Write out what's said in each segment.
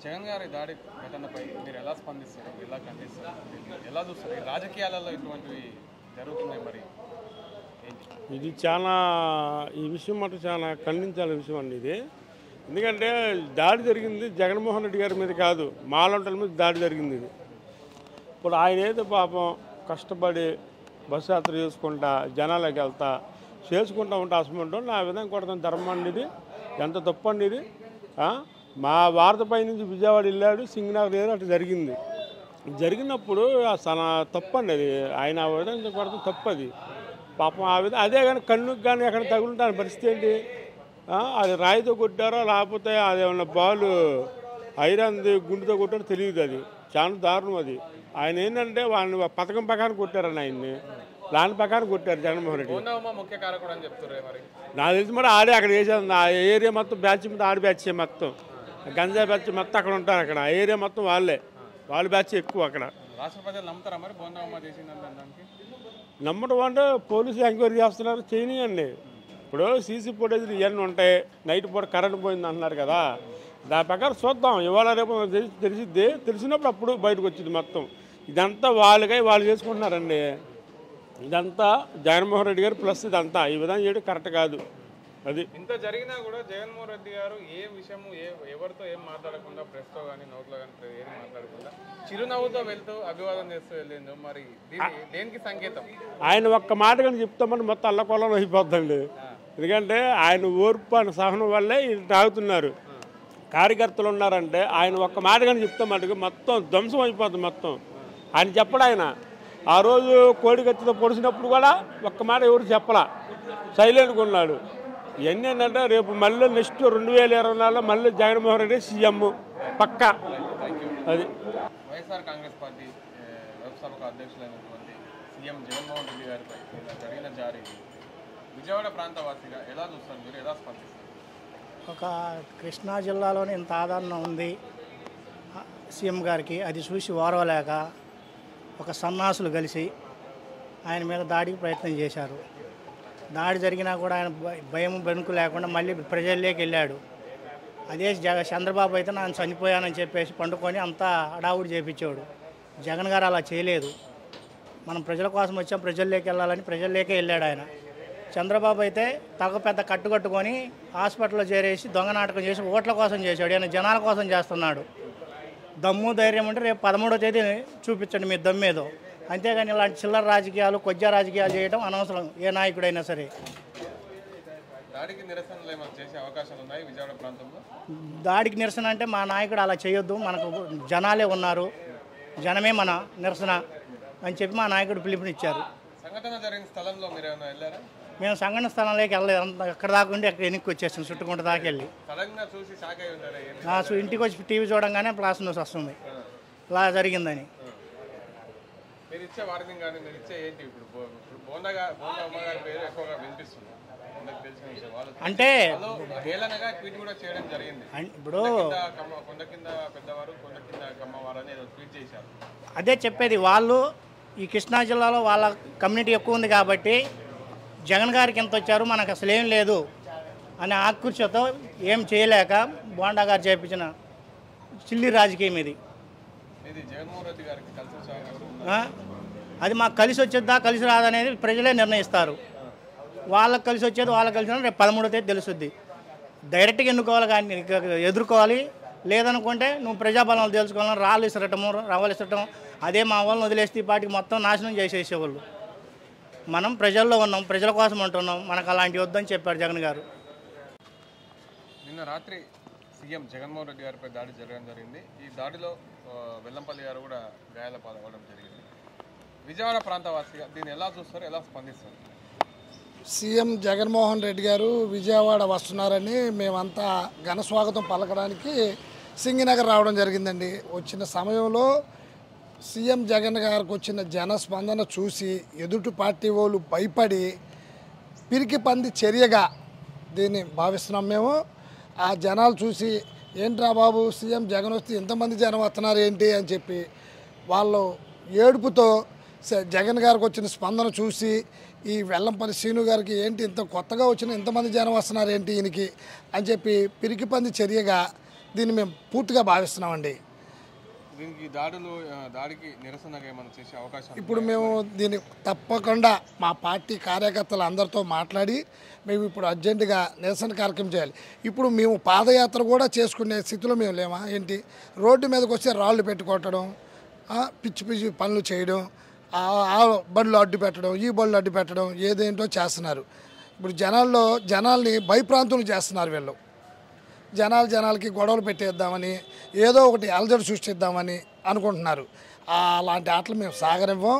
జగన్ గారి దాడి ఘటనపై మీరు ఎలా స్పందిస్తారు, ఎలా ఖండిస్తారు, ఎలా చూస్తారు? ఈ రాజకీయాలలో ఇటువంటివి జరుగుతున్నాయి, మరి ఏంటి? ఇది చాలా ఈ విషయం మాట చాలా ఖండించాల్సిన విషయం అండి ఇది. ఎందుకంటే దాడి జరిగింది జగన్మోహన్ రెడ్డి గారి మీద కాదు, మాలంటల మీద దాడి జరిగింది ఇది. ఇప్పుడు ఆయన ఏదో పాపం కష్టపడి బస్సు యాత్ర చేసుకుంటా జనాలకు వెళ్తా చేసుకుంటా ఉంటే అసలు నా విధంగా కొడతాం ధర్మం అండి ఇది. ఎంత తప్పు అండి ఇది. మా వార్తపై నుంచి విజయవాడ వెళ్ళాడు, సింగనగర్ ఏదో అటు జరిగింది. జరిగినప్పుడు చాలా తప్పు అండి అది. ఆయన ఆ విధంగా కొడతాం తప్పు అది. పాపం ఆ విధంగా అదే కానీ కన్నుకు కానీ ఎక్కడ తగులుంటాను పరిస్థితి ఏంటి? అది రాయితో కొట్టారో లేకపోతే అదేమన్నా బాలు ఐరన్ది గుండుతో కొట్టారో తెలియదు. అది చాలా దారుణం అది. ఆయన ఏంటంటే వాళ్ళని పథకం ప్రకారం కొట్టారని, ఆయన్ని ప్లాన్ ప్రకారం కొట్టారు జగన్మోహన్ రెడ్డి. ముఖ్య కారకుడు అని చెప్తున్నారు. మరి నాకు తెలిసి మరి ఆడే అక్కడ వేసేది ఆ ఏరియా మొత్తం బ్యాచ్ మీద ఆడి బ్యాచ్ మొత్తం గంజా బ్యాచ్ మొత్తం అక్కడ ఉంటారు. అక్కడ ఆ ఏరియా మొత్తం వాళ్ళ బ్యాచ్ ఎక్కువ అక్కడ. రాష్ట్ర ప్రజలు నమ్ముతారా మరి బోండమ్మ చేసిందానికి? నమ్మడం అంటే పోలీసులు ఎంక్వైరీ చేస్తున్నారు, చేయనియండి. ఇప్పుడు సీసీ ఫుటేజ్లు ఇవన్నీ ఉంటాయి. నైట్ పూట కరెంట్ పోయింది అంటున్నారు కదా, దాని ప్రకారం చూద్దాం. ఇవాళ రేపు తెలిసిద్ది, తెలిసినప్పుడు అప్పుడు బయటకు వచ్చింది మొత్తం. ఇదంతా వాళ్ళు చేసుకుంటున్నారండి. ఇదంతా జగన్మోహన్ రెడ్డి గారు ప్లస్ ఇదంతా ఈ విధంగా చేయడం కరెక్ట్ కాదు. అది ఇంత జరిగినా కూడా జగన్మోహన్ రెడ్డి గారు ఏ విషయము ఎవరితో ఏం మాట్లాడకుండా, ప్రెస్తో కానీ నోట్లో కానీ ఏం మాట్లాడకుండా చిరునవ్వుతో వెళ్తూ అభివాదం చేస్తూ వెళ్ళింది. మరి దేనికి సంకేతం? ఆయన ఒక్క మాట కానీ చెప్తామని మొత్తం అల్లకొల్లం అయిపోద్దండి. ఎందుకంటే ఆయన ఓర్పు ఆయన సహనం వల్లే తాగుతున్నారు. కార్యకర్తలు ఉన్నారంటే ఆయన ఒక్క మాట కానీ చెప్తామంటే మొత్తం ధ్వంసం అయిపోతుంది మొత్తం. ఆయన చెప్పడు. ఆయన ఆ రోజు కోడికత్తితో పొడిచినప్పుడు కూడా ఒక్క మాట ఎవరు చెప్పలా, సైలెంట్గా ఉన్నాడు. ఇవన్నీ ఏంటంటే రేపు మళ్ళీ నెక్స్ట్ 2024లో మళ్ళీ జగన్మోహన్ రెడ్డి సీఎం పక్కా. అది వైఎస్ఆర్ కాంగ్రెస్ పార్టీ లోక్సభకు అధ్యక్షులైనటువంటి సీఎం జగన్మోహన్ రెడ్డి గారిపై జరిగిన జారీ విజయవాడ ప్రాంతవాసిగా ఎలా చూస్తారు, మీరు ఎలా స్పందిస్తారు? ఒక కృష్ణా జిల్లాలోనే ఇంత ఆదరణ ఉంది సీఎం గారికి, అది చూసి ఓర్వలేక ఒక సన్నాసులు కలిసి ఆయన మీద దాడికి ప్రయత్నం చేశారు. దాడి జరిగినా కూడా ఆయన భయం బెనుకు లేకుండా మళ్ళీ ప్రజల్లోకి వెళ్ళాడు. అదే చంద్రబాబు అయితే నేను చనిపోయానని చెప్పేసి పండుకొని అంతా హడావుడి చేపించాడు. జగన్ గారు అలా చేయలేదు. మనం ప్రజల కోసం వచ్చాం, ప్రజల్లోకి వెళ్ళాలని ప్రజల్లోకే వెళ్ళాడు ఆయన. చంద్రబాబు అయితే తగ పెద్ద కట్టుకట్టుకొని హాస్పిటల్లో చేరేసి దొంగ నాటకం చేసి ఓట్ల కోసం చేశాడు. ఆయన జనాల కోసం చేస్తున్నాడు. దమ్ము ధైర్యం అంటే రేపు 13వ తేదీ చూపించండి మీ దమ్మేదో. అంతేగాని ఇలాంటి చిల్లర రాజకీయాలు, కొద్దిగా రాజకీయాలు చేయడం అనవసరం ఏ నాయకుడైనా సరే. దాడికి నిరసనలు ఏమైనా చేసే అవకాశాలు ఉన్నాయి విజయవాడ ప్రాంతంలో? దాడికి నిరసన అంటే మా నాయకుడు అలా చేయొద్దు, మనకు జనాలే ఉన్నారు, జనమే మన నిరసన అని చెప్పి మా నాయకుడు పిలుపునిచ్చారు. సంఘటన జరిగిన స్థలంలో మీరు ఏమైనా వెళ్ళారా? మేము సంఘటన స్థలంలోకి వెళ్ళలేదు. అక్కడ దాకా ఉండి అక్కడ వెనక్కి వచ్చేసాం, చుట్టుకుంట దాకా వెళ్ళి. ఇంటికి వచ్చి టీవీ చూడంగానే ప్లాస్ న్యూస్ వస్తుంది ఇలా జరిగిందని. మీరు ఇచ్చే వార్నింగ్ కానీ మీరు ఇచ్చే ఏంటి? ఇప్పుడు బోండమ్మ గారి పేరు ఎక్కువగా వినిపిస్తుంది అంటే ఇప్పుడు కొండ కింద పెద్దవారు కొండ కింద కమ్మవారు అని ట్వీట్ చేశారు. అదే చెప్పేది, వాళ్ళు ఈ కృష్ణా జిల్లాలో వాళ్ళ కమ్యూనిటీ ఎక్కువ ఉంది కాబట్టి జగన్ గారికి ఎంత వచ్చారు మనకు అసలు ఏం లేదు అనే ఆకృష్యతో ఏం చేయలేక బోండా గారు చేయించిన చిల్లి రాజకీయం ఇది. జగన్మోహన్ రెడ్డి గారికి అది మాకు కలిసి వచ్చేద్దా కలిసి రాదనేది ప్రజలే నిర్ణయిస్తారు. వాళ్ళకి కలిసి వచ్చేది వాళ్ళకి కలిసి రేపు 13వ తేదీ తెలుస్తుంది. డైరెక్ట్గా ఎన్నుకోవాలి కానీ ఎదుర్కోవాలి. లేదనుకుంటే నువ్వు ప్రజాబలం తెలుసుకోవాలని రాళ్ళు ఇసరటము, రవ్వలు ఇసరటం, అదే మా వాళ్ళని వదిలేస్తే ఈ పాటికి మొత్తం నాశనం చేసేసేవాళ్ళు. మనం ప్రజల్లో ఉన్నాం, ప్రజల కోసం ఉంటున్నాం, మనకు అలాంటి వద్దని చెప్పాడు జగన్ గారు. నిన్న రాత్రి సీఎం జగన్మోహన్ రెడ్డి గారిపై దాడి జరగడం జరిగింది. ఈ దాడిలో వెల్లంపల్లి గారు కూడా గాయాల పాల్గొనడం జరిగింది. విజయవాడ ప్రాంతవాసిగా దీన్ని ఎలా చూస్తారు, ఎలా స్పందిస్తారు? సీఎం జగన్మోహన్ రెడ్డి గారు విజయవాడ వస్తున్నారని మేమంతా ఘన స్వాగతం పలకడానికి సింగనగర్ రావడం జరిగిందండి. వచ్చిన సమయంలో సీఎం జగన్ గారికి వచ్చిన జనస్పందన చూసి ఎదుటి పార్టీ వాళ్ళు భయపడి పిరికి పంది చర్యగా దీన్ని భావిస్తున్నాం మేము. ఆ జనాలు చూసి ఏంట్రా బాబు సీఎం జగన్ వస్తే ఎంతమంది జనం వస్తున్నారు ఏంటి అని చెప్పి వాళ్ళు ఏడుపుతో జగన్ గారికి వచ్చిన స్పందన చూసి ఈ వెల్లంపల్లి శ్రీను గారికి ఏంటి ఇంత కొత్తగా వచ్చిన ఇంతమంది జనం వస్తున్నారు ఏంటి ఈయనకి అని చెప్పి పిరికి పంది చర్యగా దీన్ని మేము పూర్తిగా భావిస్తున్నామండి. దీనికి దాడికి నిరసనగా ఏమైనా చేసే అవకాశం ఇప్పుడు మేము దీన్ని తప్పకుండా మా పార్టీ కార్యకర్తలు అందరితో మాట్లాడి మేము ఇప్పుడు అర్జెంటుగా నిరసన కార్యక్రమం చేయాలి. ఇప్పుడు మేము పాదయాత్ర కూడా చేసుకునే స్థితిలో మేము లేమా ఏంటి? రోడ్డు మీదకి వస్తే రాళ్ళు పెట్టుకోవటం, పిచ్చి పిచ్చి పనులు చేయడం, ఆ బండ్లు అడ్డు పెట్టడం, ఈ బండ్లు అడ్డు పెట్టడం ఏదేంటో చేస్తున్నారు. ఇప్పుడు జనాల్ని భయప్రాంతులు చేస్తున్నారు వీళ్ళు. జనాలకి గొడవలు పెట్టేద్దామని ఏదో ఒకటి అలజడి సృష్టిద్దామని అనుకుంటున్నారు. అలాంటి ఆటలు మేము సాగనివ్వం.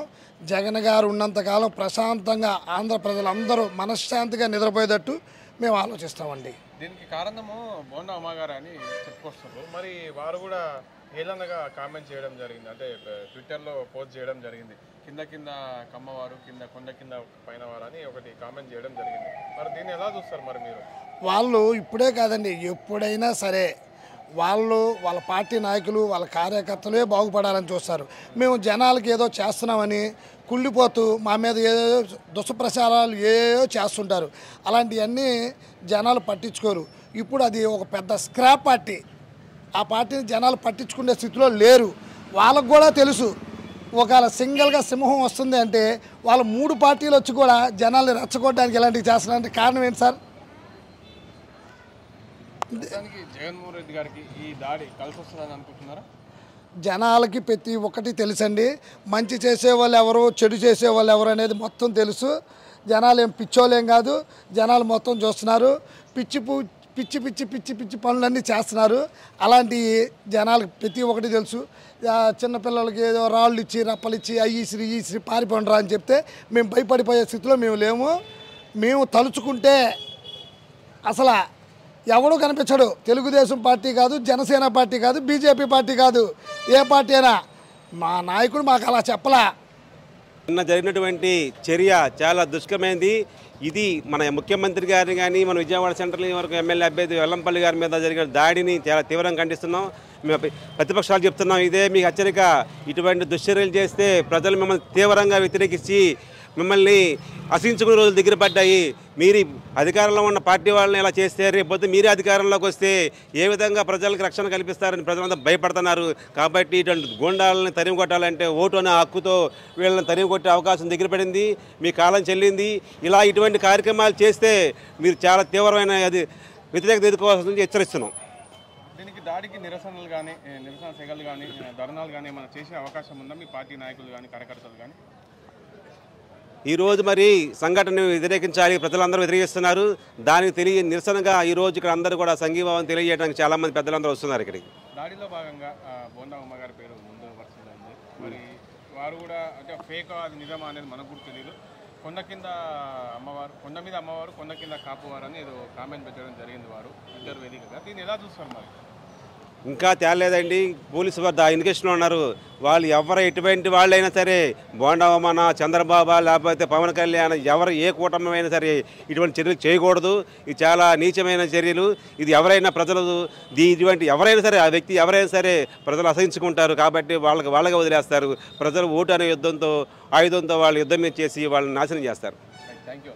జగన్ గారు ఉన్నంతకాలం ప్రశాంతంగా ఆంధ్ర ప్రజలందరూ మనశ్శాంతిగా నిద్రపోయేటట్టు మేము ఆలోచిస్తామండి. దీనికి కారణము బోండా అమ్మగారు అని చెప్పుకొస్తున్నారు. మరి వారు కూడా హేళనగా కామెంట్ చేయడం జరిగింది, అంటే ట్విట్టర్లో పోస్ట్ చేయడం జరిగింది. కింద కమ్మవారు, కొండ కింద పైన వారు అని ఒకటి కామెంట్ చేయడం జరిగింది. మరి దీన్ని ఎలా చూస్తారు మరి మీరు? వాళ్ళు ఇప్పుడే కాదండి, ఎప్పుడైనా సరే వాళ్ళ పార్టీ నాయకులు వాళ్ళ కార్యకర్తలే బాగుపడాలని చూస్తారు. మేము జనాలకి ఏదో చేస్తున్నామని కుళ్ళిపోతూ మా మీద ఏదో దుష్ప్రచారాలు ఏదో చేస్తుంటారు. అలాంటివన్నీ జనాలు పట్టించుకోరు. ఇప్పుడు అది ఒక పెద్ద స్క్రాప్ పార్టీ. ఆ పార్టీని జనాలు పట్టించుకునే స్థితిలో లేరు. వాళ్ళకు కూడా తెలుసు ఒకవేళ సింగిల్గా సింహం వస్తుంది అంటే వాళ్ళ 3 పార్టీలు వచ్చి కూడా జనాల్ని రెచ్చగొట్టడానికి ఇలాంటివి చేస్తున్నారంటే కారణం ఏంటి సార్? జగన్మోహన్ రెడ్డి గారికి ఈ దాడి కలిసి వస్తుందని అనుకుంటున్నారా? జనాలకి ప్రతి ఒక్కటి తెలుసండి. మంచి చేసేవాళ్ళు ఎవరు, చెడు చేసేవాళ్ళు ఎవరు అనేది మొత్తం తెలుసు. జనాలు ఏం పిచ్చోలేం కాదు. జనాలు మొత్తం చూస్తున్నారు. పిచ్చి పనులన్నీ చేస్తున్నారు. అలాంటి జనాలకు ప్రతి ఒక్కటి తెలుసు. చిన్నపిల్లలకి ఏదో రాళ్ళు ఇచ్చి రప్పలు ఇచ్చి ఈసిరి పారిపోండిరా అని చెప్తే మేము భయపడిపోయే స్థితిలో మేము లేము. మేము తలుచుకుంటే అసలు ఎవడూ కనిపించడు. తెలుగుదేశం పార్టీ కాదు, జనసేన పార్టీ కాదు, బీజేపీ పార్టీ కాదు, ఏ పార్టీ అయినా మా నాయకుడు మాకు అలా చెప్పలా. నిన్న జరిగినటువంటి చర్య చాలా దుష్కరమైనది. ఇది మన ముఖ్యమంత్రి గారిని కానీ మన విజయవాడ సెంట్రల్ వరకు ఎమ్మెల్యే అభ్యర్థి వెల్లంపల్లి గారి మీద జరిగిన దాడిని చాలా తీవ్రంగా ఖండిస్తున్నాం. మేము ప్రతిపక్షాలు చెప్తున్నాం, ఇదే మీకు హెచ్చరిక. ఇటువంటి దుశ్చర్యలు చేస్తే ప్రజలు మిమ్మల్ని తీవ్రంగా వ్యతిరేకించి మిమ్మల్ని అసహించుకునే రోజులు దగ్గర పడ్డాయి. మీరు అధికారంలో ఉన్న పార్టీ వాళ్ళని ఇలా చేస్తే రేపొద్దు మీరే అధికారంలోకి వస్తే ఏ విధంగా ప్రజలకు రక్షణ కల్పిస్తారని ప్రజలంతా భయపడుతున్నారు. కాబట్టి ఇటువంటి గూండాలని తరిమి కొట్టాలంటే ఓటు అనే హక్కుతో వీళ్ళని తరిమి కొట్టే అవకాశం దగ్గర పడింది. మీ కాలం చెల్లింది. ఇలా ఇటువంటి కార్యక్రమాలు చేస్తే మీరు చాలా తీవ్రమైన వ్యతిరేకత ఎదుర్కోవాల్సింది హెచ్చరిస్తున్నాం. దీనికి దాడికి నిరసన సెగలు కానీ ధర్నాలు కానీ ఏమైనా చేసే అవకాశం ఉందా మీ పార్టీ నాయకులు కానీ కార్యకర్తలు కానీ? ఈరోజు మరి సంఘటనను వ్యతిరేకించాలి, ప్రజలందరూ వ్యతిరేకిస్తున్నారు. దానికి నిరసనగా ఈరోజు ఇక్కడ అందరూ కూడా సంఘీభావం తెలియజేయడానికి చాలామంది పెద్దలందరూ వస్తున్నారు ఇక్కడికి. దాడిలో భాగంగా బోండా అమ్మగారి పేరు ముందు వరుసలో ఉంది. మరి వారు కూడా అంటే ఫేక్ అది నిజమా అనేది మనకు కూడా తెలియదు. కొండ మీద అమ్మవారు కొండ కింద కాపువారు అని ఏదో కామెంట్ పెట్టడం జరిగింది వారు ఇద్దరు వేదికగా. దీన్ని ఎలా చూస్తారు మరి? ఇంకా తేలేదండి. పోలీసు వారు ఇన్వెస్టిగేషన్లో ఉన్నారు. వాళ్ళు ఎటువంటి వాళ్ళైనా సరే, బోండావమన, చంద్రబాబు లేకపోతే పవన్ కళ్యాణ్, ఏ కూటమైనా సరే ఇటువంటి చర్యలు చేయకూడదు. ఇది చాలా నీచమైన చర్యలు. ఇది ఇటువంటి ఎవరైనా సరే, ఆ వ్యక్తి ఎవరైనా సరే ప్రజలు అసహించుకుంటారు. కాబట్టి వాళ్ళగా వదిలేస్తారు. ప్రజలు ఓటు అనే ఆయుధంతో వాళ్ళు యుద్ధం చేసి వాళ్ళని నాశనం చేస్తారు. Thank you.